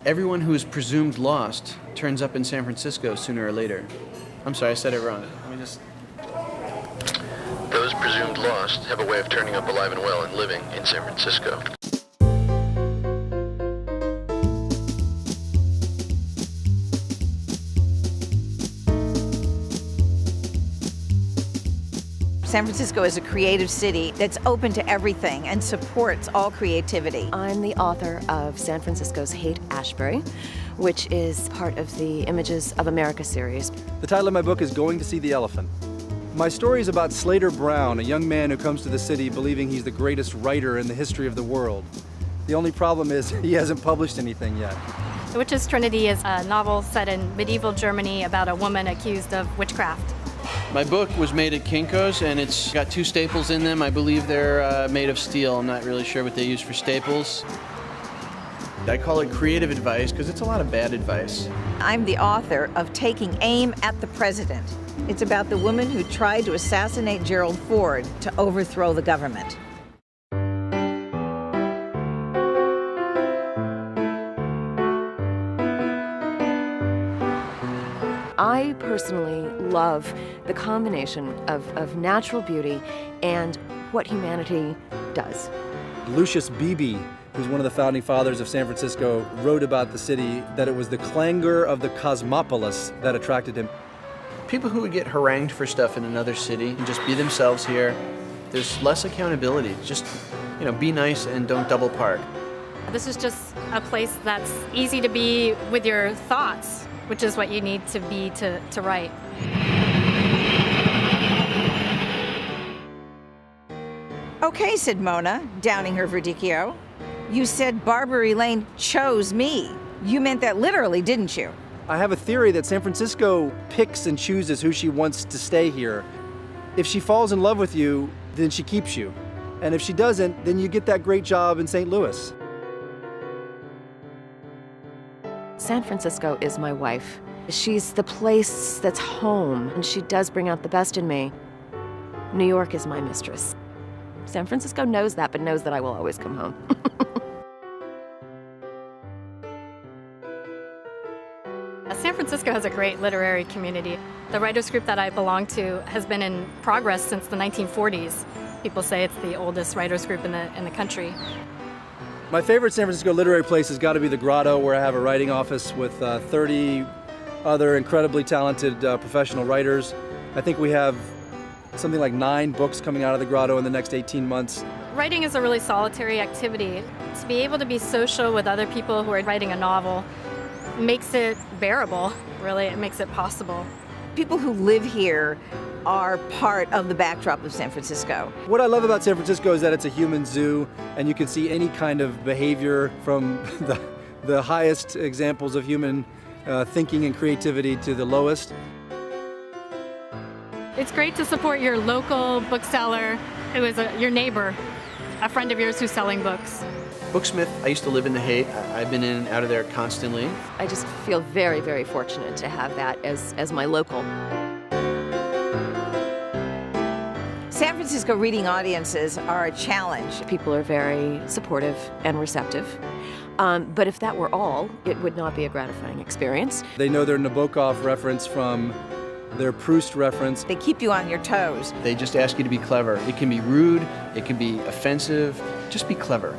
Everyone who is presumed lost turns up in San Francisco sooner or later. I'm sorry, I said it wrong. Let me just... Those presumed lost have a way of turning up alive and well and living in San Francisco. San Francisco is a creative city that's open to everything and supports all creativity. I'm the author of San Francisco's Haight-Ashbury, which is part of the Images of America series. The title of my book is Going to See the Elephant. My story is about Slater Brown, a young man who comes to the city believing he's the greatest writer in the history of the world. The only problem is he hasn't published anything yet. The Witch's Trinity is a novel set in medieval Germany about a woman accused of witchcraft. My book was made at Kinko's, and it's got 2 staples in them. I believe they're made of steel. I'm not really sure what they use for staples. I call it creative advice because it's a lot of bad advice. I'm the author of Taking Aim at the President. It's about the woman who tried to assassinate Gerald Ford to overthrow the government. I personally love the combination of natural beauty and what humanity does. Lucius Beebe, who's one of the founding fathers of San Francisco, wrote about the city that it was the clangor of the cosmopolis that attracted him. People who would get harangued for stuff in another city and just be themselves here, there's less accountability. Just, be nice and don't double park. This is just a place that's easy to be with your thoughts, which is what you need to be to write. Okay, said Mona, downing her Verdicchio. You said Barbary Lane chose me. You meant that literally, didn't you? I have a theory that San Francisco picks and chooses who she wants to stay here. If she falls in love with you, then she keeps you. And if she doesn't, then you get that great job in St. Louis. San Francisco is my wife. She's the place that's home, and she does bring out the best in me. New York is my mistress. San Francisco knows that, but knows that I will always come home. San Francisco has a great literary community. The writers group that I belong to has been in progress since the 1940s. People say it's the oldest writers group in the country. My favorite San Francisco literary place has got to be the Grotto, where I have a writing office with 30 other incredibly talented professional writers. I think we have something like 9 books coming out of the Grotto in the next 18 months. Writing is a really solitary activity. To be able to be social with other people who are writing a novel makes it bearable, really. It makes it possible. People who live here are part of the backdrop of San Francisco. What I love about San Francisco is that it's a human zoo, and you can see any kind of behavior from the highest examples of human thinking and creativity to the lowest. It's great to support your local bookseller who is your neighbor, a friend of yours who's selling books. Booksmith, I used to live in the Haight. I've been in and out of there constantly. I just feel very, very fortunate to have that as my local. San Francisco reading audiences are a challenge. People are very supportive and receptive. But if that were all, it would not be a gratifying experience. They know their Nabokov reference from their Proust reference. They keep you on your toes. They just ask you to be clever. It can be rude, it can be offensive, just be clever.